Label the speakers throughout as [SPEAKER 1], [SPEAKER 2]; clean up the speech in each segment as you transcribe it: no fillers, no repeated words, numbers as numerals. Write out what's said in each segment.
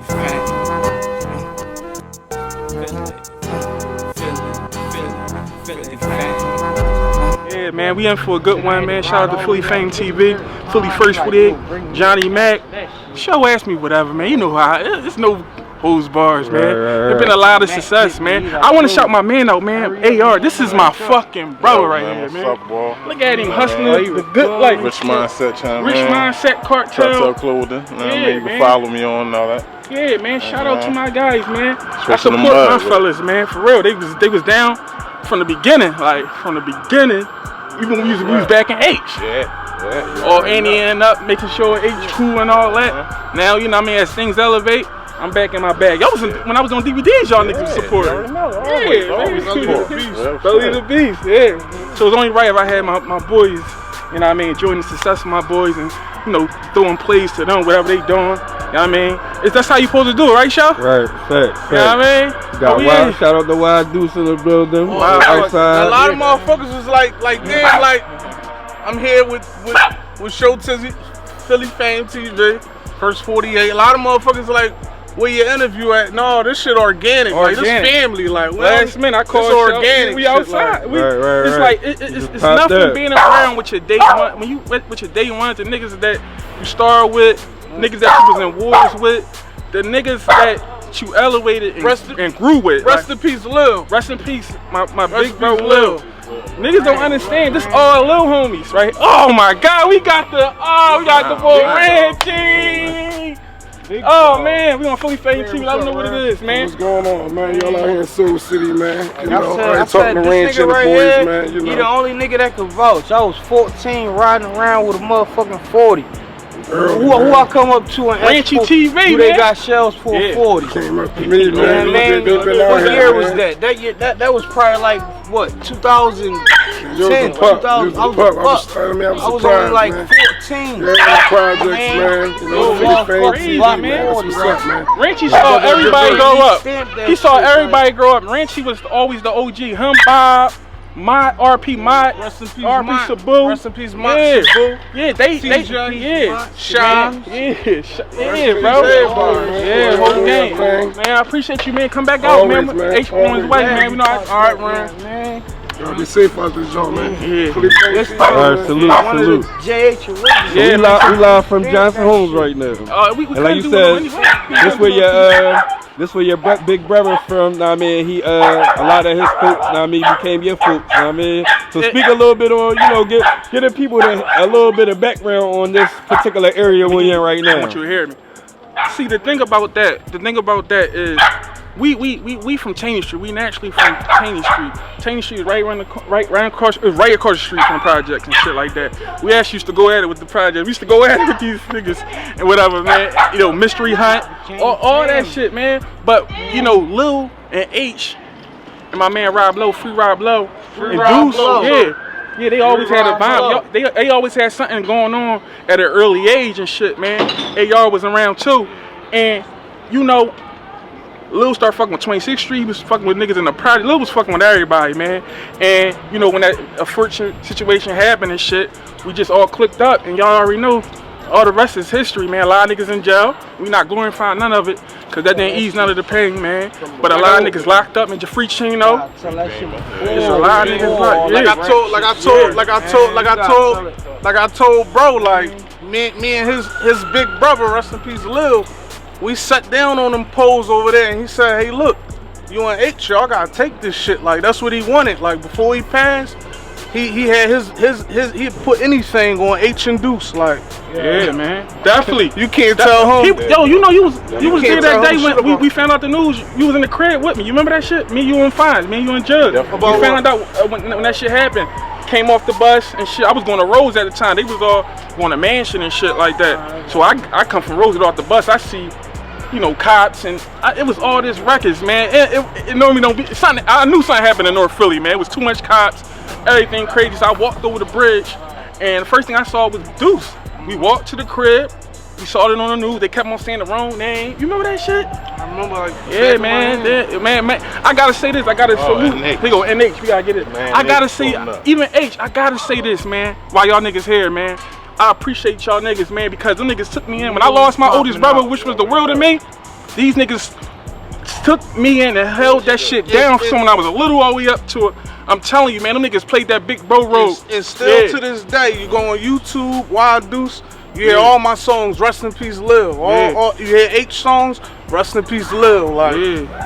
[SPEAKER 1] Philly F.A.M.E. Philly F.A.M.E.
[SPEAKER 2] Yeah, man, we in for a good one, man. Shout out to Philly F.A.M.E. TV, Philly First with it, Johnnie, Mac. Show ask me whatever, man. You know how it's no holds bars, man. There's been a lot of success, man. I want to shout my man out, man. AR, this is my fucking brother right here, man.
[SPEAKER 3] What's up, boy?
[SPEAKER 2] Look at him hustling the good life.
[SPEAKER 3] Rich Mindset channel,
[SPEAKER 2] Rich Mindset Cartel.
[SPEAKER 3] Cartel Clothing. You know what I mean? You can follow me on and all that.
[SPEAKER 2] Yeah, man. Shout out to my guys, man. I
[SPEAKER 3] Stretching
[SPEAKER 2] support
[SPEAKER 3] them mud,
[SPEAKER 2] my fellas, man. For real, they was down from the beginning, Even when we was back in H.
[SPEAKER 3] Yeah.
[SPEAKER 2] Or Annieing up, making sure H cool and all that. Now, you know what I mean, as things elevate, I'm back in my bag. Y'all was when I was on DVDs, y'all niggas was supporting.
[SPEAKER 3] Always
[SPEAKER 2] Belly the beast, yeah. So it's only right if I had my boys, you know what I mean, enjoying the success of my boys and, you know, throwing plays to them, whatever they doing. You know what I mean? That's how you supposed to do it, right, Shaw?
[SPEAKER 4] Right, facts.
[SPEAKER 2] You know what I mean?
[SPEAKER 4] Got wild, shout out to Wild Deuce in the building. Outside.
[SPEAKER 5] A lot of motherfuckers was like damn, like, I'm here with Show Tizzy, Philly F.A.M.E. TV, First 48. A lot of motherfuckers like, where your interview at? No, this shit organic. Like, this family. Like,
[SPEAKER 2] last minute I called
[SPEAKER 5] organic.
[SPEAKER 2] We outside.
[SPEAKER 4] Right.
[SPEAKER 2] It's like it's nothing being around with your day one. When you with your day one, the niggas that you start with, niggas that you was in wars with, the niggas that you elevated and grew with.
[SPEAKER 5] Rest in peace, Lil.
[SPEAKER 2] Rest in peace, my big bro Lil. Niggas don't understand. This all little homies, right? Oh my God, we got the boy Ranchie. Oh man, we on Philly F.A.M.E. TV. I don't know what it is, man.
[SPEAKER 6] What's going on, man? Y'all out here in Soul City, man. You know,
[SPEAKER 7] I
[SPEAKER 6] talking to Ranch and the boys, man. You know,
[SPEAKER 7] he the only nigga that could vouch. I was 14 riding around with a motherfucking 40. Who I come up to in
[SPEAKER 2] Ranchie TV, man.
[SPEAKER 7] They got shells for a 40.
[SPEAKER 6] Came up to me, man.
[SPEAKER 7] What year was that? That was probably like what, 2010? I was only like 14.
[SPEAKER 6] Yeah, projects, man. You know, Philly F.A.M.E. TV, man. What's up, man?
[SPEAKER 2] Ranchie saw everybody grow up. He saw everybody grow up. Ranchie was always the OG. Him, Bob, my RP, my
[SPEAKER 5] Rest in peace,
[SPEAKER 2] RP Sabu.
[SPEAKER 5] Rest in peace, my Sabu.
[SPEAKER 2] Yeah, they,
[SPEAKER 5] Sean.
[SPEAKER 2] Yeah, bro. Yeah, whole game. Man, I appreciate you, man. Come back out,
[SPEAKER 6] Always,
[SPEAKER 2] man. H on his way, man. We know. All right, man.
[SPEAKER 6] Y'all be safe out this joint, man.
[SPEAKER 2] Yeah.
[SPEAKER 4] Alright, salute.
[SPEAKER 7] JH,
[SPEAKER 4] Yeah, we live from Johnson Homes right now.
[SPEAKER 2] We
[SPEAKER 4] And like you said, this where your big brother from. Know what I mean, he a lot of his folks. Know what I mean, became your folks. Know what I mean, so speak a little bit on, you know, get the people a little bit of background on this particular area we're in right now.
[SPEAKER 2] I want you to hear me. See, the thing about that is, we from Cheney Street. We naturally from Cheney Street. Cheney Street is right across the street from the projects and shit like that. We actually used to go at it with the project. We used to go at it with these niggas and whatever, man. You know, mystery hunt, all that shit, man. But you know, Lil and H and my man Rob Lowe, Free Rob Lowe, and Deuce, yeah, they always had a vibe. They always had something going on at an early age and shit, man. AR was around too, and you know, Lil started fucking with 26th Street. He was fucking with niggas in the project. Lil was fucking with everybody, man. And you know, when that unfortunate situation happened and shit, we just all clicked up, and y'all already know. All the rest is history, man. A lot of niggas in jail. We not glorifying none of it, cause that didn't ease none of the pain, man. But a lot of niggas locked up in Jeffrey Chino. There's a lot of niggas
[SPEAKER 5] Like I told bro, like me and his big brother, rest in peace, Lil. We sat down on them poles over there, and he said, "Hey, look, you and H, y'all gotta take this shit." Like that's what he wanted. Like before he passed, he had he put anything on H and Deuce. Like
[SPEAKER 2] yeah, man, definitely.
[SPEAKER 5] You can't tell him.
[SPEAKER 2] Yo, you know you was there that day when we found out the news. You was in the crib with me. You remember that shit? Me, you and Fines. Me, you and Judge. We found out when that shit happened. Came off the bus and shit. I was going to Rose at the time. They was all going to Mansion and shit like that. So I come from Rose, get off the bus. I see, you know, cops and it was all this records, man. It normally don't be something. I knew something happened in North Philly, man. It was too much cops, everything crazy. So I walked over the bridge, and the first thing I saw was Deuce. We walked to the crib. We saw it on the news. They kept on saying the wrong name. You remember that shit?
[SPEAKER 5] I remember. Like,
[SPEAKER 2] yeah, man. I gotta say this. I gotta salute. Here you go, NH. We gotta get it. Man, I gotta say, even H. I gotta say this, man. While y'all niggas here, man. I appreciate y'all niggas, man, because them niggas took me in. When I lost my oldest brother, which was the world to me, These niggas took me in and held that shit down from when I was a little all the way up to it. I'm telling you, man, them niggas played that Big Bro Road.
[SPEAKER 5] And still to this day, you go on YouTube, Wild Deuce, you hear all my songs, Rest in Peace Lil. All you hear H songs, Rest in Peace Lil. Like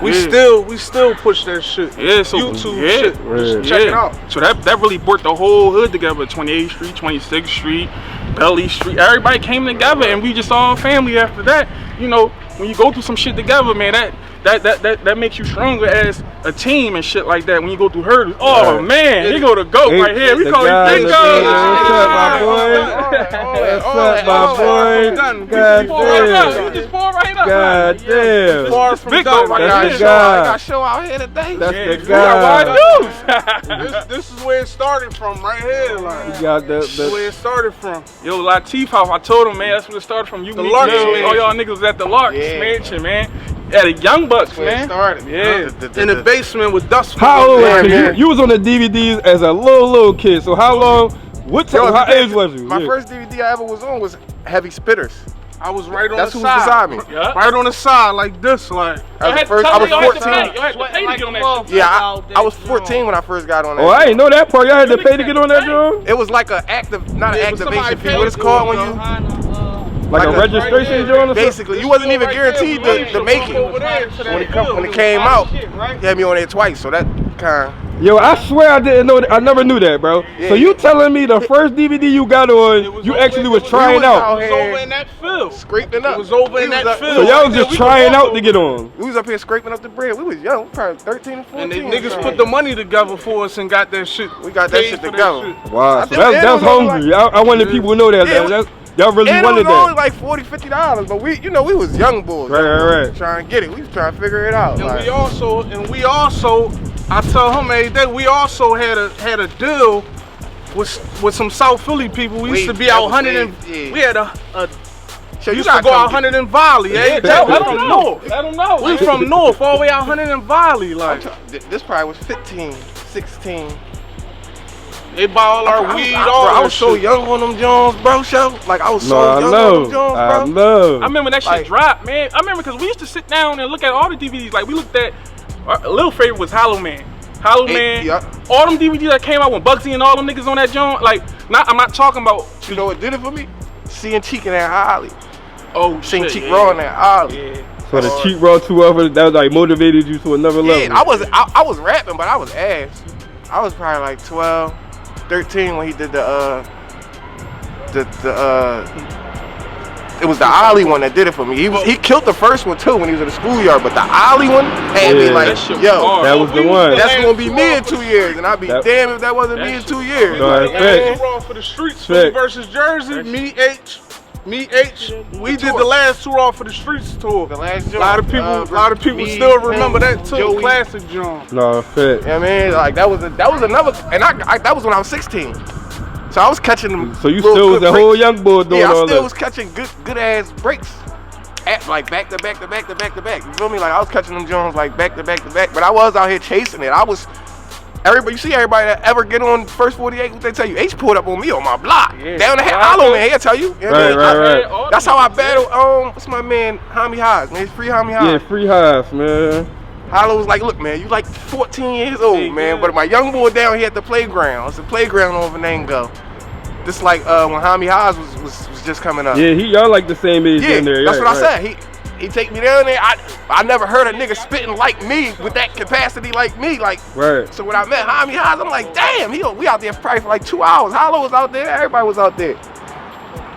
[SPEAKER 5] we still push that shit.
[SPEAKER 2] Yeah, so
[SPEAKER 5] YouTube shit. Check it out.
[SPEAKER 2] So that really brought the whole hood together. 28th Street, 26th Street, Belly Street. Everybody came together, and we just all family after that. You know, when you go through some shit together, man, that makes you stronger as a team and shit like that. When you go through hurdles, oh man, here go the GOAT right here. We call him Big GOAT.
[SPEAKER 4] What's up, my boy? What's up, my boy? God damn.
[SPEAKER 2] You just fall right up.
[SPEAKER 4] God damn.
[SPEAKER 5] Far from
[SPEAKER 2] Big
[SPEAKER 5] done.
[SPEAKER 2] GOAT right
[SPEAKER 4] That's
[SPEAKER 2] here.
[SPEAKER 4] the guy.
[SPEAKER 7] Got show out here today.
[SPEAKER 4] That's the guy.
[SPEAKER 5] This is where it started from, right here. Like,
[SPEAKER 4] You got
[SPEAKER 5] this is where
[SPEAKER 4] the
[SPEAKER 5] it started from.
[SPEAKER 2] Yo, Latif House, I told him, man, that's where it started from. You,
[SPEAKER 5] The
[SPEAKER 2] Meek,
[SPEAKER 5] Larks
[SPEAKER 2] man,
[SPEAKER 5] Mansion.
[SPEAKER 2] all y'all niggas was at the Larks Mansion, man. At the Young Bucks,
[SPEAKER 7] Where it
[SPEAKER 2] man.
[SPEAKER 7] started.
[SPEAKER 2] Yeah.
[SPEAKER 5] In the basement with dust.
[SPEAKER 4] How old
[SPEAKER 7] Yeah,
[SPEAKER 4] was you?
[SPEAKER 7] man.
[SPEAKER 4] You was on the DVDs as a little kid. So how long? What time?
[SPEAKER 7] Yo,
[SPEAKER 4] How age was you?
[SPEAKER 7] My
[SPEAKER 4] Yeah.
[SPEAKER 7] first DVD I ever was on was Heavy Spitters.
[SPEAKER 5] I was right on
[SPEAKER 7] That's
[SPEAKER 5] the
[SPEAKER 7] who was
[SPEAKER 5] side.
[SPEAKER 7] beside me.
[SPEAKER 2] Yeah.
[SPEAKER 5] Right on the side, like this, like.
[SPEAKER 7] I was first. I was 14.
[SPEAKER 2] Y'all had to pay to get on that shit.
[SPEAKER 7] Yeah, I was 14 when I first got on that.
[SPEAKER 4] Oh, I didn't know that part. Y'all had to pay to get on that drum?
[SPEAKER 7] It was like an active, not an
[SPEAKER 5] Yeah, but somebody
[SPEAKER 7] activation fee.
[SPEAKER 5] paid
[SPEAKER 7] What it's
[SPEAKER 5] for
[SPEAKER 7] called
[SPEAKER 5] it,
[SPEAKER 7] when you
[SPEAKER 4] Like a registration joint or something?
[SPEAKER 7] basically you wasn't even guaranteed to make it. When it came out, he had me on there twice. So that kind.
[SPEAKER 4] Yo, I swear I didn't know that. I never knew that, bro.
[SPEAKER 7] Yeah,
[SPEAKER 4] So you
[SPEAKER 7] yeah.
[SPEAKER 4] telling me the first DVD you got on, you actually was trying out.
[SPEAKER 5] It was over in that field.
[SPEAKER 7] Scraping up.
[SPEAKER 5] It was over in
[SPEAKER 7] We was
[SPEAKER 5] that
[SPEAKER 7] up-
[SPEAKER 5] field.
[SPEAKER 4] So y'all was just trying out to get on.
[SPEAKER 7] We was up here scraping up the bread. We was young, probably 13 and 14.
[SPEAKER 5] And they niggas put the money together for us and got that shit.
[SPEAKER 7] We got that
[SPEAKER 5] paid
[SPEAKER 7] shit
[SPEAKER 5] for
[SPEAKER 7] together.
[SPEAKER 5] shit.
[SPEAKER 4] Wow, so
[SPEAKER 7] think
[SPEAKER 4] that's
[SPEAKER 7] it was
[SPEAKER 4] hungry. I wanted people to know that.
[SPEAKER 7] Yeah,
[SPEAKER 4] Y'all really
[SPEAKER 7] And it
[SPEAKER 4] wanted
[SPEAKER 7] was only
[SPEAKER 4] that.
[SPEAKER 7] like $40, $50, but we was young boys.
[SPEAKER 4] Right.
[SPEAKER 7] Trying to get it. We was trying to figure it out.
[SPEAKER 5] And
[SPEAKER 7] like,
[SPEAKER 5] we also, I tell him every day, we also had a deal with some South Philly people. We used to be out hunting and we had a
[SPEAKER 7] so you
[SPEAKER 5] used to
[SPEAKER 7] gotta
[SPEAKER 5] go out
[SPEAKER 7] come
[SPEAKER 5] hunting in Volley.
[SPEAKER 2] I don't know. I don't know.
[SPEAKER 5] We from North, all the way out hunting in Volley. Like
[SPEAKER 7] This probably was 15, 16.
[SPEAKER 5] they buy all our weed, all
[SPEAKER 7] I
[SPEAKER 5] that
[SPEAKER 7] was so
[SPEAKER 5] shit.
[SPEAKER 7] young on them Jones, bro. Show like I was so
[SPEAKER 4] No, I
[SPEAKER 7] young on
[SPEAKER 4] know.
[SPEAKER 7] them Jones, bro.
[SPEAKER 4] I know.
[SPEAKER 2] I remember that shit
[SPEAKER 7] Like-
[SPEAKER 2] dropped, man. I remember because we used to sit down and look at all the DVDs. Like we looked at, our little favorite was Hollow Man. Hollow Man,
[SPEAKER 7] yeah.
[SPEAKER 2] all them DVDs that came out when Bugsy and all them niggas on that joint. Like, I'm not talking about.
[SPEAKER 7] You know what did it for me? Seeing Cheek in that Holly.
[SPEAKER 2] Oh
[SPEAKER 7] Seeing
[SPEAKER 2] shit,
[SPEAKER 7] Cheek
[SPEAKER 2] yeah.
[SPEAKER 7] raw in that Holly.
[SPEAKER 2] Yeah.
[SPEAKER 4] So the cheap raw 2 of it, that was like motivated you to another level.
[SPEAKER 7] Yeah, I was rapping, but I was ass. I was probably like 12, 13 when he did it was the Ollie one that did it for me. He killed the first one too when he was in the schoolyard, but the Ollie one had me
[SPEAKER 4] Yeah.
[SPEAKER 7] like,
[SPEAKER 2] That shit was
[SPEAKER 7] yo,
[SPEAKER 2] hard.
[SPEAKER 4] That was the one.
[SPEAKER 7] that's gonna be me in 2 years, and I'd be
[SPEAKER 4] That-
[SPEAKER 7] damned if that wasn't me in
[SPEAKER 2] that
[SPEAKER 7] 2 years.
[SPEAKER 4] No,
[SPEAKER 7] Like,
[SPEAKER 4] that's
[SPEAKER 7] man,
[SPEAKER 4] fact.
[SPEAKER 5] Raw for the streets,
[SPEAKER 4] Sick.
[SPEAKER 5] Philly versus Jersey. Me H. We did the last tour off for the streets tour.
[SPEAKER 7] The last
[SPEAKER 5] A lot of people
[SPEAKER 7] me,
[SPEAKER 5] still remember that too.
[SPEAKER 7] Joey.
[SPEAKER 5] Classic John.
[SPEAKER 4] No, fit.
[SPEAKER 7] Yeah, man, like that was another, and I that was when I was 16. So I was catching them.
[SPEAKER 4] So you
[SPEAKER 7] little
[SPEAKER 4] still was
[SPEAKER 7] good
[SPEAKER 4] a whole
[SPEAKER 7] breaks.
[SPEAKER 4] young boy doing
[SPEAKER 7] Yeah, I
[SPEAKER 4] all
[SPEAKER 7] still
[SPEAKER 4] that.
[SPEAKER 7] was catching good ass breaks. Like back to back. You feel me? Like I was catching them Jones like back to back. But I was out here chasing it. You see everybody that ever get on First 48, what they tell you? H pulled up on me on my block.
[SPEAKER 2] Yeah.
[SPEAKER 7] Down the Hollow, man, he'll tell you. You know what I mean?
[SPEAKER 4] Right.
[SPEAKER 7] That's how I battled, what's my man, Hami Haas, man. It's free Hami Haas.
[SPEAKER 4] Yeah, free highs, man.
[SPEAKER 7] Hollow was like, look, man, you like 14 years old, man. But my young boy down here at the playground. It's a playground over Nango. This like when Hami Haas was just coming up.
[SPEAKER 4] Yeah, y'all like the same age in there.
[SPEAKER 7] That's
[SPEAKER 4] right,
[SPEAKER 7] what
[SPEAKER 4] right.
[SPEAKER 7] I said. He take me down there. I never heard a nigga spitting like me with that capacity like me. Like,
[SPEAKER 4] Right.
[SPEAKER 7] so when I met Hami Haas, I'm like, damn, we out there probably for like 2 hours. Hollow was out there. Everybody was out there.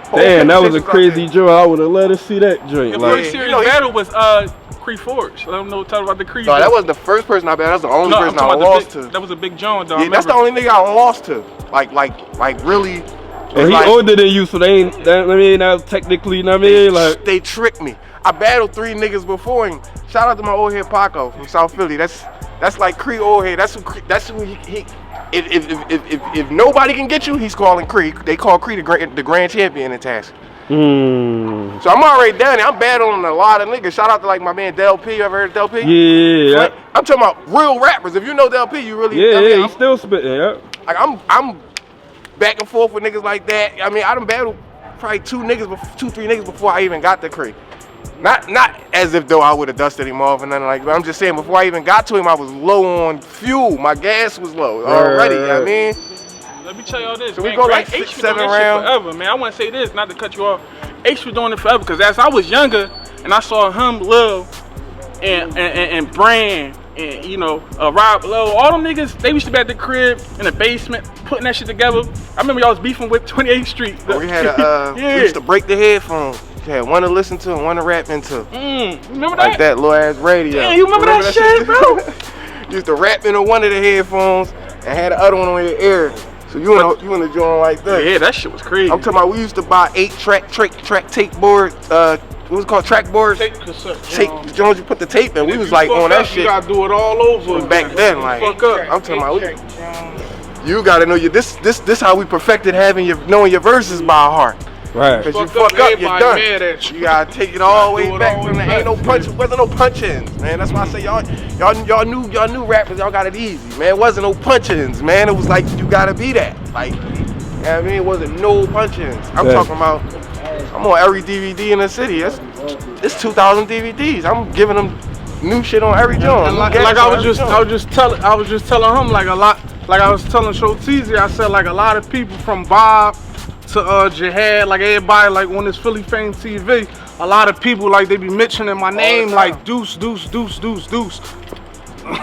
[SPEAKER 7] Whole
[SPEAKER 4] Damn, that was
[SPEAKER 7] Penn
[SPEAKER 4] a
[SPEAKER 7] State
[SPEAKER 4] crazy joint. I would have let us see that joint.
[SPEAKER 2] The
[SPEAKER 4] Like,
[SPEAKER 2] first serious
[SPEAKER 7] you know, he-
[SPEAKER 2] battle was Cree Forge. Let them know talk about the Cree.
[SPEAKER 7] No, that wasn't the first person I bet. That's the only
[SPEAKER 2] No, I'm
[SPEAKER 7] person I
[SPEAKER 2] talking about
[SPEAKER 7] lost
[SPEAKER 2] the big,
[SPEAKER 7] to.
[SPEAKER 2] that was a big John, though.
[SPEAKER 7] Yeah, that's the only nigga I lost to. Like really.
[SPEAKER 4] and he
[SPEAKER 7] like,
[SPEAKER 4] older than you, so they ain't. That, I mean, that technically, you know what I mean, like.
[SPEAKER 7] they tricked me. I battled 3 niggas before him. Shout out to my old head Paco from South Philly. That's like Cree old head. That's who he if nobody can get you, he's calling Cree. They call Cree the grand champion in task. So I'm already down there. I'm battling a lot of niggas. Shout out to like my man Del P. You ever heard of Del P?
[SPEAKER 4] Yeah.
[SPEAKER 7] Like, I'm talking about real rappers. If you know Del P, you really. I mean,
[SPEAKER 4] Yeah,
[SPEAKER 7] I'm-
[SPEAKER 4] he's still spitting, yeah.
[SPEAKER 7] Like I'm back and forth with niggas like that. I mean, I done battled probably 2, 3 niggas before I even got to Cree. Not as if though I would have dusted him off and nothing like that. I'm just saying before I even got to him, I was low on fuel. My gas was low already. You know what I mean?
[SPEAKER 2] Let me tell y'all this.
[SPEAKER 7] So
[SPEAKER 2] man,
[SPEAKER 7] we go like
[SPEAKER 2] H
[SPEAKER 7] 6,
[SPEAKER 2] been
[SPEAKER 7] 7
[SPEAKER 2] doing that shit
[SPEAKER 7] rounds.
[SPEAKER 2] forever, man. I want to say this, not to cut you off. H was doing it forever because as I was younger and I saw him, Lil, and Brand, and you know, Rob Lowe, all them niggas, they used to be at the crib in the basement putting that shit together. I remember y'all was beefing with 28th Street.
[SPEAKER 7] We had we used to break the headphones. We had one to listen to and one to rap into.
[SPEAKER 2] Remember that?
[SPEAKER 7] Like that little ass radio.
[SPEAKER 2] Yeah, you remember that shit, bro?
[SPEAKER 7] Used to rap into one of the headphones and had the other one on your ear. So you want to join like that?
[SPEAKER 2] Yeah, that shit was crazy.
[SPEAKER 7] I'm talking about we used to buy 8-track tape board. What was it called? Track boards.
[SPEAKER 2] Tape cassette.
[SPEAKER 7] Tape Jones, you put the tape in. We was like on that shit.
[SPEAKER 5] You gotta do it all over
[SPEAKER 7] Back then, like
[SPEAKER 5] fuck up.
[SPEAKER 7] I'm talking about. You gotta know this how we perfected knowing your verses by heart.
[SPEAKER 4] Right.
[SPEAKER 7] Cause you fuck up, you're done. You gotta take it all the way
[SPEAKER 5] Do it
[SPEAKER 7] back
[SPEAKER 5] all
[SPEAKER 7] from the
[SPEAKER 5] the
[SPEAKER 7] ain't no
[SPEAKER 5] way
[SPEAKER 7] punch. Wasn't no punch-ins, man. That's why I say y'all new rappers, y'all got it easy, man. It wasn't no punch-ins, man. It was like you gotta be that, like. You know what I mean, it wasn't no punch-ins. I'm talking about. I'm on every DVD in the city. It's 2,000 DVDs. I'm giving them new shit on every joint.
[SPEAKER 5] Like I was just telling him like a lot. Like I was telling Shoteezy, I said like a lot of people from Bob to Jihad, like everybody like on this Philly Fame TV, a lot of people like they be mentioning my name like Deuce.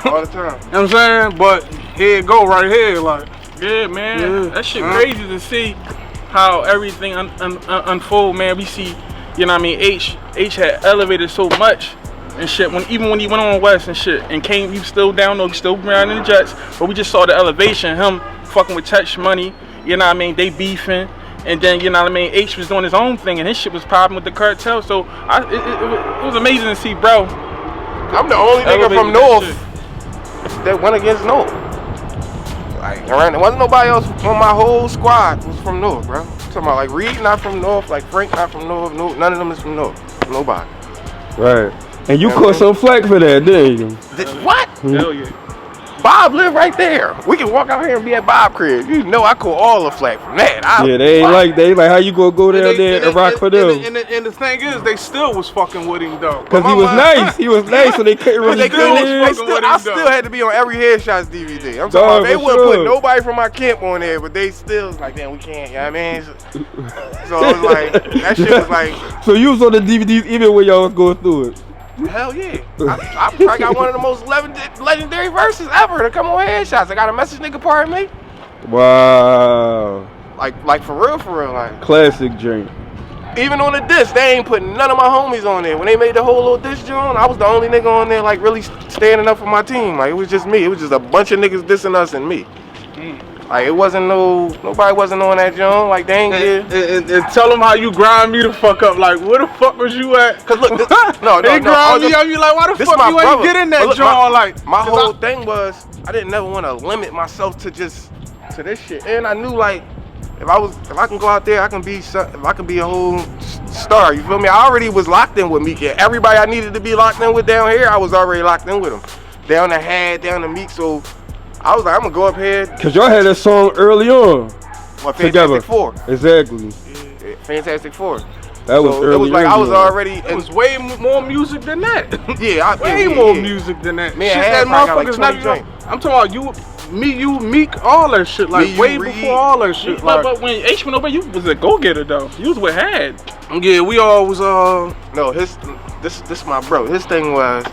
[SPEAKER 7] all the time.
[SPEAKER 5] You know what I'm saying? But here it go right here, like.
[SPEAKER 2] Yeah, man. That shit crazy to see how everything unfold, man. We see, you know what I mean, H had elevated so much and shit. Even when he went on West and shit and came, he was still down though, he still around in the Jets. But we just saw the elevation, him fucking with Touch Money, you know what I mean, they beefing. And then, you know what I mean, H was doing his own thing and his shit was popping with the cartel. So it was amazing to see, bro.
[SPEAKER 7] I'm the only nigga from North that went against North. Like, there wasn't nobody else on my whole squad was from North, bro. I'm talking about like Reed not from North, like Frank not from North, none of them is from North. Nobody.
[SPEAKER 4] Right. And you caught some flack for that, didn't you?
[SPEAKER 7] What?
[SPEAKER 2] Hell yeah.
[SPEAKER 7] Bob lived right there. We can walk out here and be at Bob's crib. You know I caught all the flack from that.
[SPEAKER 4] Yeah, they ain't like how you gonna go down there and rock for them.
[SPEAKER 5] And the thing is, they still was fucking with him though.
[SPEAKER 4] Cause he was nice. He was nice, so they couldn't really
[SPEAKER 5] still
[SPEAKER 4] get in.
[SPEAKER 7] I still had to be on every Headshots DVD. I'm talking about they wouldn't put nobody from my camp on there, but they still was like, damn, we can't. You know what I mean? So it was like that shit was like.
[SPEAKER 4] So you was on the DVDs even when y'all was going through it.
[SPEAKER 7] Hell yeah. I probably got one of the most legendary verses ever to come on Headshots. I got a message nigga pardon me.
[SPEAKER 4] Wow.
[SPEAKER 7] Like for real, like.
[SPEAKER 4] Classic drink.
[SPEAKER 7] Even on the disc, they ain't putting none of my homies on there. When they made the whole little disc joint, I was the only nigga on there like really standing up for my team. Like it was just me. It was just a bunch of niggas dissing us and me. Like it wasn't nobody wasn't on that joint. Like they ain't
[SPEAKER 5] and tell them how you grind me the fuck up. Like where the fuck was you at?
[SPEAKER 7] Cause look,
[SPEAKER 5] they grind me up. You like why the fuck you ain't get in that joint? Like
[SPEAKER 7] my whole thing was I didn't never want to limit myself to this shit. And I knew like if I can go out there, I can be a whole star. You feel me? I already was locked in with Meek. Everybody I needed to be locked in with down here, I was already locked in with them. Down the Had, down the Meek. So I was like, I'm gonna go up here.
[SPEAKER 4] Cause y'all had that song early on.
[SPEAKER 7] What,
[SPEAKER 4] together.
[SPEAKER 7] Fantastic Four.
[SPEAKER 4] Exactly.
[SPEAKER 7] Yeah, Fantastic Four.
[SPEAKER 4] That was early.
[SPEAKER 7] It was like I was already.
[SPEAKER 5] It was way more music than that.
[SPEAKER 7] Yeah,
[SPEAKER 5] way more music than that.
[SPEAKER 7] Man,
[SPEAKER 5] shit that motherfuckers like I'm talking about you, Meek, all that shit. Like
[SPEAKER 7] me,
[SPEAKER 5] way
[SPEAKER 7] Reed,
[SPEAKER 5] before all that shit.
[SPEAKER 2] But when H went over, you was a go-getter though. You was with Had.
[SPEAKER 5] Yeah, we all was
[SPEAKER 7] No, this my bro. His thing was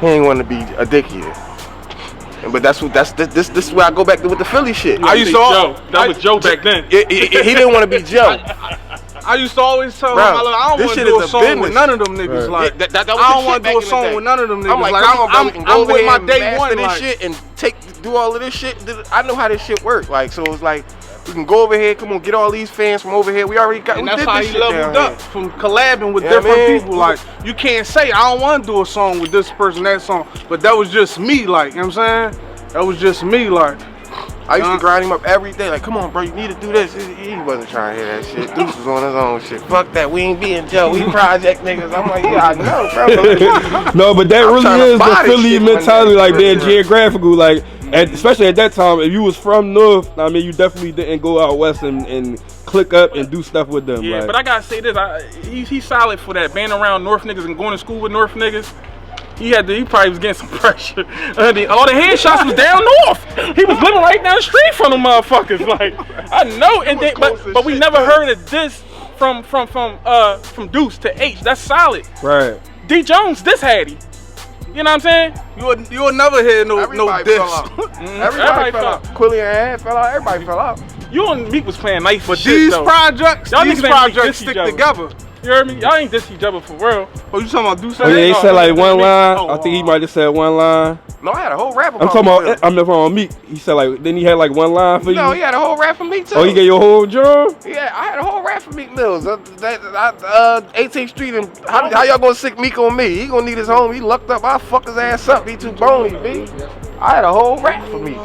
[SPEAKER 7] he ain't want to be a dickhead. But this is where I go back to with the Philly shit.
[SPEAKER 2] I used to Joe. That was Joe back then.
[SPEAKER 7] He didn't want to be Joe.
[SPEAKER 5] I used to always tell him, I don't want to do a song with none of them niggas. Like,
[SPEAKER 7] that was
[SPEAKER 5] I don't want to do a song with none of them niggas.
[SPEAKER 7] I'm like,
[SPEAKER 5] I'm with my day one.
[SPEAKER 7] Like, shit and do all of this shit. I know how this shit works. Like, so it's like we can go over here. Come on, get all these fans from over here. We already got.
[SPEAKER 5] And
[SPEAKER 7] we
[SPEAKER 5] that's
[SPEAKER 7] did
[SPEAKER 5] how
[SPEAKER 7] this
[SPEAKER 5] he
[SPEAKER 7] shit
[SPEAKER 5] leveled up from collabing with
[SPEAKER 7] You know
[SPEAKER 5] different
[SPEAKER 7] what I mean?
[SPEAKER 5] people. Like, you can't say I don't want to do a song with this person, that song. But that was just me. Like, you know what I'm saying? That was just me. Like.
[SPEAKER 7] I used to grind him up every day, like, come on, bro, you need to do this. He wasn't trying to hear that shit. Deuce was on his own shit. Fuck that, we ain't being Joe, we project niggas. I'm like, yeah, I know, bro.
[SPEAKER 4] No, but that really is the Philly mentality, like being geographical. Like, especially at that time, if you was from North, I mean, you definitely didn't go out west and click up and do stuff with them.
[SPEAKER 2] Yeah,
[SPEAKER 4] like.
[SPEAKER 2] but I gotta say this, he's solid for that. Being around North niggas and going to school with North niggas, he probably was getting some pressure. All the headshots was down north. He was living right down the street from them motherfuckers. Like, I know, and then, but we never heard of this from Deuce to H. That's solid.
[SPEAKER 4] Right.
[SPEAKER 2] D Jones, this had he. You know what I'm saying?
[SPEAKER 5] You would never hear no diss.
[SPEAKER 7] Fell out. Everybody fell out. Quilly and Ad fell out. Everybody fell out.
[SPEAKER 2] You and Meek was playing nice,
[SPEAKER 5] But
[SPEAKER 2] shit,
[SPEAKER 5] these
[SPEAKER 2] though.
[SPEAKER 5] projects
[SPEAKER 2] Stick
[SPEAKER 5] stick together.
[SPEAKER 2] You heard me? Y'all ain't diss each other for real.
[SPEAKER 5] Oh, you talking about Deuce?
[SPEAKER 4] Oh yeah, he said like one line.
[SPEAKER 5] Oh,
[SPEAKER 4] I think he might have said one line.
[SPEAKER 7] No, I had a whole rap
[SPEAKER 4] I'm
[SPEAKER 7] about
[SPEAKER 4] talking
[SPEAKER 7] me,
[SPEAKER 4] about. I'm talking on Meek. He said like. Then he had like one line for you.
[SPEAKER 7] No, he had a whole rap for me too.
[SPEAKER 4] Oh, he gave you a whole drum.
[SPEAKER 7] Yeah, I had a whole rap for Meek Mills. 18th Street and how y'all gonna sick Meek on me? He gonna need his home. He lucked up. I fuck his ass up. He too bony, B. I had a whole rap for Meek.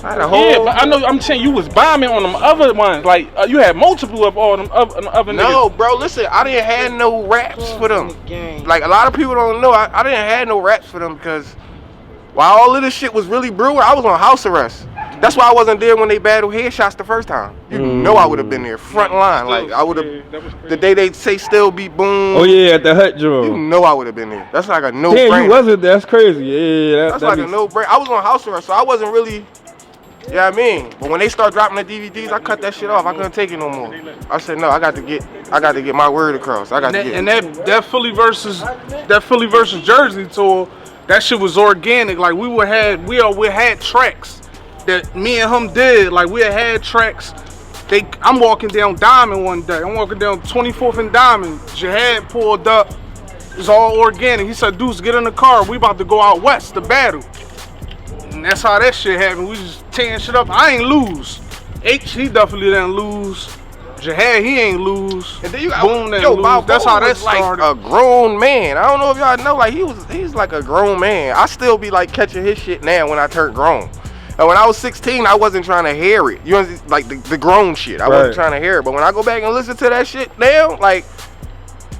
[SPEAKER 7] I had a whole.
[SPEAKER 2] Yeah, but I know. I'm saying you was bombing on them other ones. Like you had multiple of all them other niggas.
[SPEAKER 7] No, bro, listen, I didn't have no raps for them. Like a lot of people don't know, I didn't have no raps for them because while all of this shit was really brewing, I was on house arrest. That's why I wasn't there when they battled headshots the first time. You know I would have been there, front line. Like I would have, the day they say still be boom.
[SPEAKER 4] Oh yeah, at the Hut drum.
[SPEAKER 7] You know I would have been there. That's like a no
[SPEAKER 4] Damn,
[SPEAKER 7] brainer.
[SPEAKER 4] you wasn't. That's crazy. Yeah,
[SPEAKER 7] That's like a no brainer. I was on house arrest, so I wasn't really. Yeah, I mean, but when they start dropping the DVDs, I cut that shit off. I couldn't take it no more. I said no, I got to get my word across. I got to get.
[SPEAKER 5] And that Philly versus Jersey tour, that shit was organic. Like we had tracks that me and him did. Like we had tracks. I'm walking down Diamond one day. I'm walking down 24th and Diamond. Jihad pulled up. It's all organic. He said, "Deuce, get in the car. We about to go out west to battle." And that's how that shit happened. We just tearing shit up. I ain't lose. H, he definitely didn't lose. Jihad, he ain't lose.
[SPEAKER 7] And then you got
[SPEAKER 5] Boom, didn't lose. That's how that started.
[SPEAKER 7] Like a grown man. I don't know if y'all know. Like he's like a grown man. I still be like catching his shit now when I turn grown. And when I was 16, I wasn't trying to hear it. You know, like the grown shit. I wasn't trying to hear it. But when I go back and listen to that shit now, like.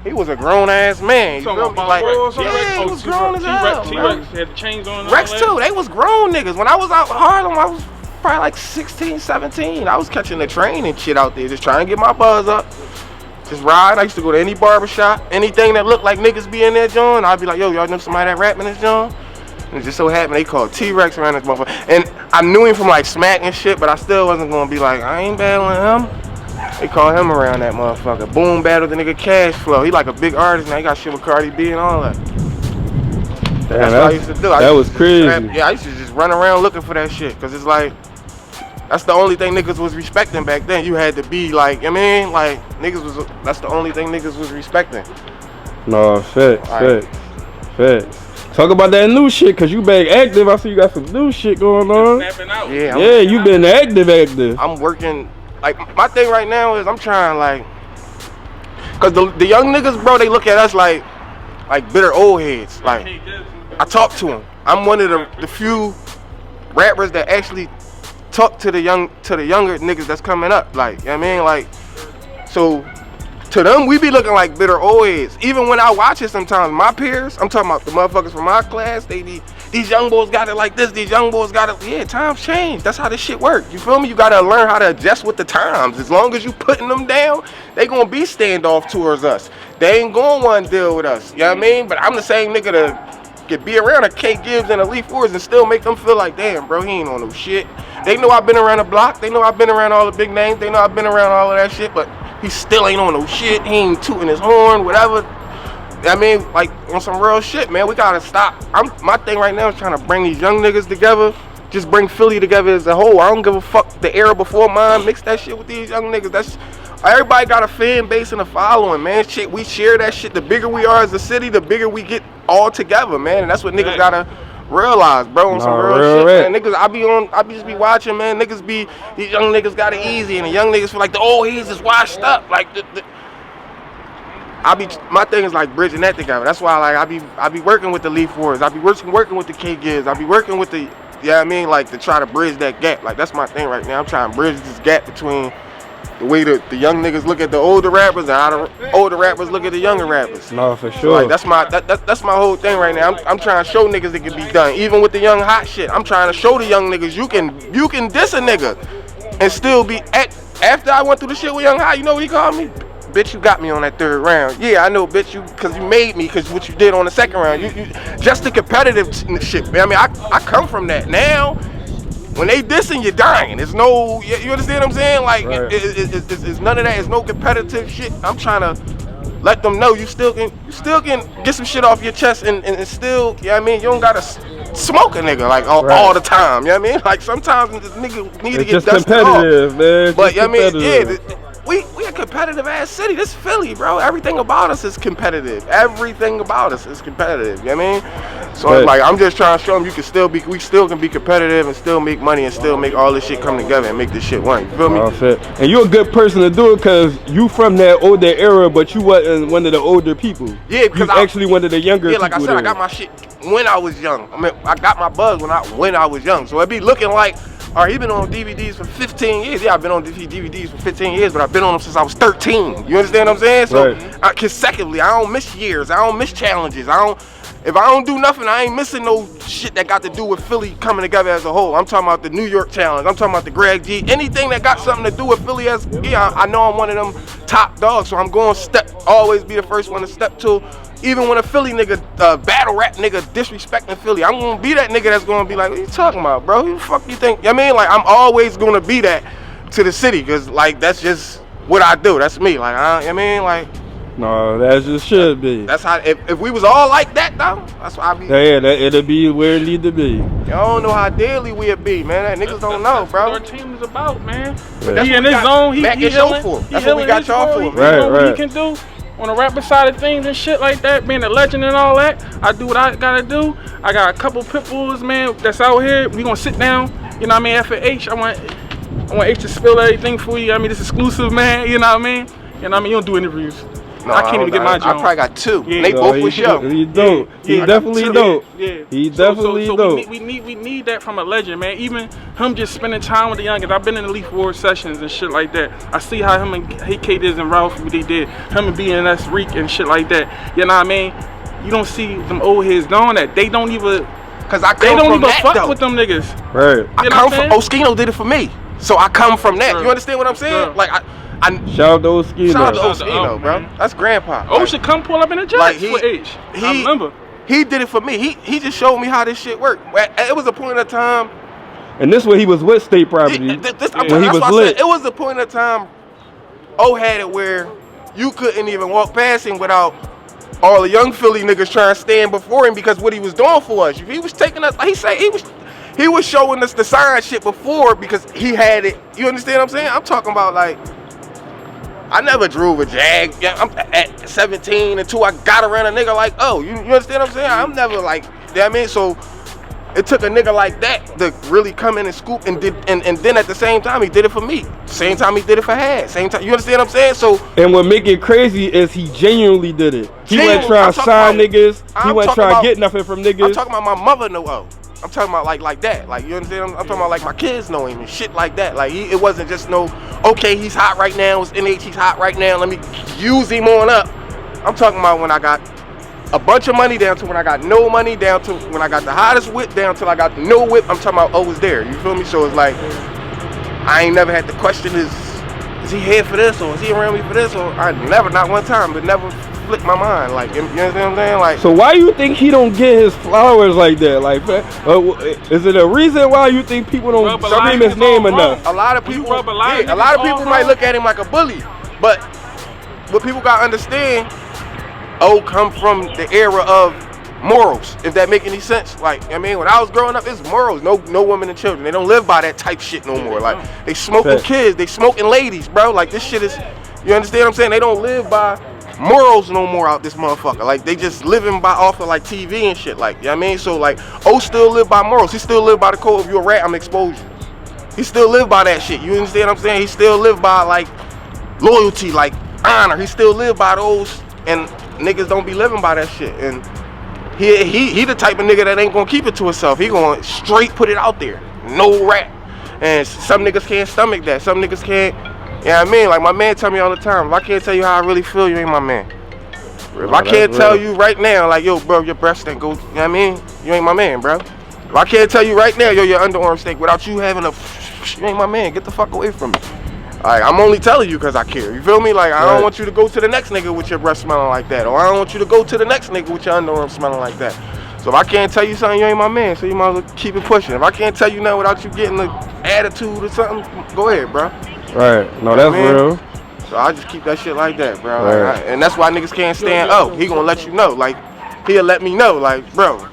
[SPEAKER 7] He was a grown ass man. You feel me? Like, yeah, he was grown as hell.
[SPEAKER 2] T-Rex had the chains on.
[SPEAKER 7] Rex too. They was grown niggas. When I was out in Harlem, I was probably like 16, 17. I was catching the train and shit out there, just trying to get my buzz up. Just ride. I used to go to any barbershop, anything that looked like niggas be in there, John. I'd be like, yo, y'all know somebody that rap in this, John? And it just so happened they called T-Rex around this motherfucker. And I knew him from like Smack and shit, but I still wasn't gonna be like, I ain't battling him. They call him around that motherfucker. Boom battle the nigga Cash Flow. He like a big artist now. He got shit with Cardi B and all that.
[SPEAKER 4] Damn,
[SPEAKER 7] That's what I used to do.
[SPEAKER 4] That was crazy.
[SPEAKER 7] I used to just run around looking for that shit. Cause it's like, that's the only thing niggas was respecting back then. You had to be like, I mean, like, that's the only thing niggas was respecting.
[SPEAKER 4] No, facts. Talk about that new shit, cause you back active. I see you got some new shit going on.
[SPEAKER 7] Yeah,
[SPEAKER 4] you been active.
[SPEAKER 7] I'm working. Like, my thing right now is I'm trying, like, cause the young niggas, bro, they look at us like bitter old heads. Like, I talk to them. I'm one of the few rappers that actually talk to the younger niggas that's coming up. Like, you know what I mean? Like, so to them, we be looking like bitter old heads. Even when I watch it sometimes, my peers, I'm talking about the motherfuckers from my class, these young boys got it like this, these young boys got it, yeah, times change. That's how this shit work. You feel me? You gotta learn how to adjust with the times. As long as you putting them down, they gonna be standoff towards us. They ain't gonna want to deal with us. You know what I mean? But I'm the same nigga to could be around a K Gibbs and Elite Fours and still make them feel like, damn, bro, he ain't on no shit. They know I've been around the block. They know I've been around all the big names. They know I've been around all of that shit, but he still ain't on no shit. He ain't tooting his horn, whatever. I mean, like, on some real shit, man, we gotta stop. My thing right now is trying to bring these young niggas together. Just bring Philly together as a whole. I don't give a fuck the era before mine. Mix that shit with these young niggas. Everybody got a fan base and a following, man. Shit, we share that shit. The bigger we are as a city, the bigger we get all together, man. And that's what niggas gotta realize, bro. On some real shit, man. Niggas, I just be watching, man. These young niggas got it easy, and the young niggas feel like the old heads is washed up. Like my thing is like bridging that together. That's why like I be working with the Elite Fours. I be working with the K Gibbs. I be working with the, you know what I mean, like to try to bridge that gap. Like that's my thing right now. I'm trying to bridge this gap between The way the young niggas look at the older rappers and how the older rappers look at the younger rappers.
[SPEAKER 4] No, for
[SPEAKER 7] So,
[SPEAKER 4] sure.
[SPEAKER 7] like that's my whole thing right now. I'm trying to show niggas it can be done. Even with the young hot shit, I'm trying to show the young niggas you can diss a nigga and still be after I went through the shit with Young Hot, you know what he called me? Bitch, you got me on that third round. Yeah, I know, bitch, cause you made me, cause what you did on the second round. You just the competitive shit. I mean, I come from that. Now, when they dissing, you're dying. There's no, you understand what I'm saying? Like,
[SPEAKER 4] right.
[SPEAKER 7] it's none of that. It's no competitive shit. I'm trying to let them know you still can get some shit off your chest and still, you know what I mean? You don't gotta smoke a nigga like all the time. You know what I mean? Like sometimes this nigga need to get
[SPEAKER 4] just
[SPEAKER 7] dusted
[SPEAKER 4] competitive,
[SPEAKER 7] off.
[SPEAKER 4] man.
[SPEAKER 7] But
[SPEAKER 4] just
[SPEAKER 7] I mean,
[SPEAKER 4] competitive.
[SPEAKER 7] yeah. We a competitive ass city. This Philly, bro. Everything about us is competitive. Everything about us is competitive. You know what I mean? So
[SPEAKER 4] Right.
[SPEAKER 7] like I'm just trying to show them we still can be competitive and still make money and still make all this shit come together and make this shit work. You feel me?
[SPEAKER 4] Oh, shit. And you're a good person to do it because you from that older era, but you wasn't one of the older people.
[SPEAKER 7] Yeah, because
[SPEAKER 4] you actually one of the younger
[SPEAKER 7] yeah,
[SPEAKER 4] people.
[SPEAKER 7] like I said, I got my shit when I was young. I mean, I got my buzz when I was young. So it be looking like, all right, he been on DVDs for 15 years. Yeah, I've been on DVDs for 15 years, but I've been on them since I was 13. You understand what I'm saying? So
[SPEAKER 4] Right.
[SPEAKER 7] Consecutively, I don't miss years. I don't miss challenges. If I don't do nothing, I ain't missing no shit that got to do with Philly coming together as a whole. I'm talking about the New York challenge. I'm talking about the Greg G. Anything that got something to do with Philly I know I'm one of them top dogs, so I'm going always be the first one to step to. Even when a Philly nigga, battle rap nigga disrespecting Philly, I'm gonna be that nigga that's gonna be like, what you talking about, bro? Who the fuck you think? You know what I mean? Like, I'm always gonna be that to the city, cause like, that's just what I do. That's me. Like, you know what I mean? Like,
[SPEAKER 4] No, that just should be.
[SPEAKER 7] that's how, if we was all like that, though, that's what I be.
[SPEAKER 4] Yeah, it'll be where it need to be.
[SPEAKER 7] Y'all don't know how deadly we'd be, man. That niggas don't know,
[SPEAKER 2] That's
[SPEAKER 7] bro.
[SPEAKER 2] what our team is about, man.
[SPEAKER 7] That's
[SPEAKER 2] He
[SPEAKER 7] what
[SPEAKER 2] in
[SPEAKER 7] we
[SPEAKER 2] his
[SPEAKER 7] got
[SPEAKER 2] zone. He
[SPEAKER 7] Mac and
[SPEAKER 2] healing.
[SPEAKER 7] Show for.
[SPEAKER 2] He
[SPEAKER 7] That's what we
[SPEAKER 2] healing
[SPEAKER 7] got
[SPEAKER 2] his
[SPEAKER 7] y'all
[SPEAKER 2] boy.
[SPEAKER 7] for.
[SPEAKER 2] He
[SPEAKER 4] Right,
[SPEAKER 2] know what he
[SPEAKER 4] right.
[SPEAKER 2] can do on the rapper side of things and shit like that. Being a legend and all that. I do what I gotta do. I got a couple pit bulls, man, that's out here. We gonna sit down. You know what I mean? F.A.M.E. I want H to spill everything for you. I mean, this exclusive, man. You know what I mean? You know what I mean? You don't do interviews.
[SPEAKER 7] No,
[SPEAKER 2] I can't even get my
[SPEAKER 7] I
[SPEAKER 2] job.
[SPEAKER 7] probably got two.
[SPEAKER 2] Yeah.
[SPEAKER 7] They
[SPEAKER 4] No,
[SPEAKER 7] both
[SPEAKER 4] he
[SPEAKER 7] for sure.
[SPEAKER 4] He dope. He
[SPEAKER 2] I got
[SPEAKER 4] definitely
[SPEAKER 2] two.
[SPEAKER 4] dope.
[SPEAKER 2] Yeah.
[SPEAKER 4] He definitely
[SPEAKER 2] so
[SPEAKER 4] dope.
[SPEAKER 2] we need that from a legend, man. Even him just spending time with the youngins. I've been in the Leaf Ward sessions and shit like that. I see how him and K Diz and Ralph, what they did. Him and BNS Reek and shit like that. You know what I mean? You don't see them old heads doing that. They don't even.
[SPEAKER 7] Cause I
[SPEAKER 2] They
[SPEAKER 7] come
[SPEAKER 2] don't
[SPEAKER 7] from
[SPEAKER 2] even
[SPEAKER 7] that
[SPEAKER 2] fuck
[SPEAKER 7] though.
[SPEAKER 2] with them niggas.
[SPEAKER 4] Right.
[SPEAKER 7] I
[SPEAKER 2] You know
[SPEAKER 7] come
[SPEAKER 2] what I'm
[SPEAKER 7] from Oskino did it for me, so I come from that.
[SPEAKER 2] Sure.
[SPEAKER 7] You understand what I'm saying?
[SPEAKER 2] Sure.
[SPEAKER 7] Like I
[SPEAKER 4] Shout out to Oskino.
[SPEAKER 7] shout out to
[SPEAKER 2] Shout out to
[SPEAKER 7] Oskino,
[SPEAKER 2] O,
[SPEAKER 7] bro.
[SPEAKER 2] man.
[SPEAKER 7] That's grandpa.
[SPEAKER 2] Oh,
[SPEAKER 7] Like,
[SPEAKER 2] should come pull up in a jet
[SPEAKER 7] like,
[SPEAKER 2] for H. I
[SPEAKER 7] he-
[SPEAKER 2] remember.
[SPEAKER 7] he did it for me. He just showed me how this shit worked. It was a point of time.
[SPEAKER 4] And this way he was with State Property.
[SPEAKER 7] When
[SPEAKER 2] When
[SPEAKER 4] he was
[SPEAKER 7] I
[SPEAKER 4] lit.
[SPEAKER 7] said, it was a point of time. O had it where you couldn't even walk past him without all the young Philly niggas trying to stand before him because what he was doing for us. He was taking us. Like he said he was showing us the sign shit before because he had it. You understand what I'm saying? I'm talking about like. I never drove a Jag. Yeah, I'm at 17 until I got around a nigga like, oh, you understand what I'm saying? I'm never like, you know what I mean? So it took a nigga like that to really come in and scoop and did, and then at the same time he did it for me. Same time he did it for Had. Same time, you understand what I'm saying? So
[SPEAKER 4] And what make it crazy is he genuinely did it. He
[SPEAKER 7] Genuine.
[SPEAKER 4] wasn't trying
[SPEAKER 7] I'm
[SPEAKER 4] to
[SPEAKER 7] talking
[SPEAKER 4] sign
[SPEAKER 7] about-
[SPEAKER 4] niggas. He
[SPEAKER 7] I'm
[SPEAKER 4] wasn't
[SPEAKER 7] talking
[SPEAKER 4] trying
[SPEAKER 7] about-
[SPEAKER 4] to get nothing from
[SPEAKER 7] I'm
[SPEAKER 4] niggas.
[SPEAKER 7] talking about my mother know O. I'm talking about like that. Like you understand? I'm talking about like my kids know him and shit like that. Like it wasn't just no, okay, he's hot right now. It's NH, he's hot right now. Let me use him on up. I'm talking about when I got a bunch of money down to when I got no money, down to when I got the hottest whip, down till I got no whip. I'm talking about O was there. You feel me? So it's like I ain't never had to question is he here for this or is he around me for this or I never, not one time, but never flipped my mind. Like you understand what I'm saying? Like.
[SPEAKER 4] So why you think he don't get his flowers like that? Like, is it a reason why you think people don't
[SPEAKER 2] Rub a
[SPEAKER 4] scream
[SPEAKER 2] line
[SPEAKER 4] his
[SPEAKER 2] is
[SPEAKER 4] name
[SPEAKER 2] all wrong.
[SPEAKER 4] enough?
[SPEAKER 7] A lot of
[SPEAKER 2] When you
[SPEAKER 7] people,
[SPEAKER 2] rub a lot of
[SPEAKER 7] yeah, a lot of
[SPEAKER 2] niggas
[SPEAKER 7] people
[SPEAKER 2] all
[SPEAKER 7] might
[SPEAKER 2] wrong.
[SPEAKER 7] look at him like a bully, but what people gotta understand, O come from the era of morals. If that make any sense, like I mean, when I was growing up, it's morals. No women and children. They don't live by that type shit no more. Like they smoking
[SPEAKER 4] Fact.
[SPEAKER 7] kids, they smoking ladies, bro. Like this shit is, you understand what I'm saying? They don't live by morals no more out this motherfucker. Like they just living by off of like TV and shit. Like you know what I mean? So like O still live by morals. He still live by the code. If you're a rat, I'm expose you. He still live by that shit. You understand what I'm saying? He still live by like loyalty, like honor. He still live by those, and niggas don't be living by that shit. And he the type of nigga that ain't gonna keep it to himself. He gonna straight put it out there. No rap. And some niggas can't stomach that. Some niggas can't Yeah, I mean, like my man tell me all the time, if I can't tell you how I really feel, you ain't my man. If I can't tell you right now, like, yo, bro, your breast ain't go, you know what I mean? You ain't my man, bro. If I can't tell you right now, yo, your underarm steak without you having a, you ain't my man. Get the fuck away from me. Like, I'm only telling you because I care. You feel me? Like, I don't want you to go to the next nigga with your breast smelling like that. Or I don't want you to go to the next nigga with your underarm smelling like that. So if I can't tell you something, you ain't my man. So you might as well keep it pushing. If I can't tell you nothing without you getting an attitude or something, go ahead, bro.
[SPEAKER 4] Right. No, that's real.
[SPEAKER 7] So I just keep that shit like that, bro. Like, and that's why niggas can't stand up. He gonna let you know. Like, he'll let me know. Like, bro,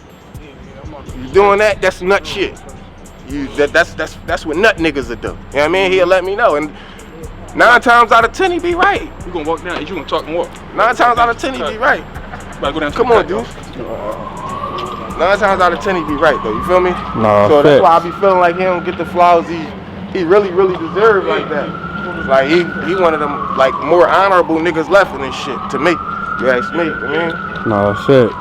[SPEAKER 7] you doing that? That's nut shit. That's what nut niggas will do. You know what I mean? He'll let me know. And 9 times out of 10, he be right.
[SPEAKER 2] You gonna walk down? You gonna talk and walk?
[SPEAKER 7] 9 times out of 10, he be right.
[SPEAKER 2] Go down.
[SPEAKER 7] Come on, dude. 9 times out of 10, he be right though. You feel me?
[SPEAKER 4] No,
[SPEAKER 7] so that's why I be feeling like he don't get the flowers he really deserves like that. Like he one of them like more honorable niggas left in this shit to me. You ask me, I mean.
[SPEAKER 4] No, shit.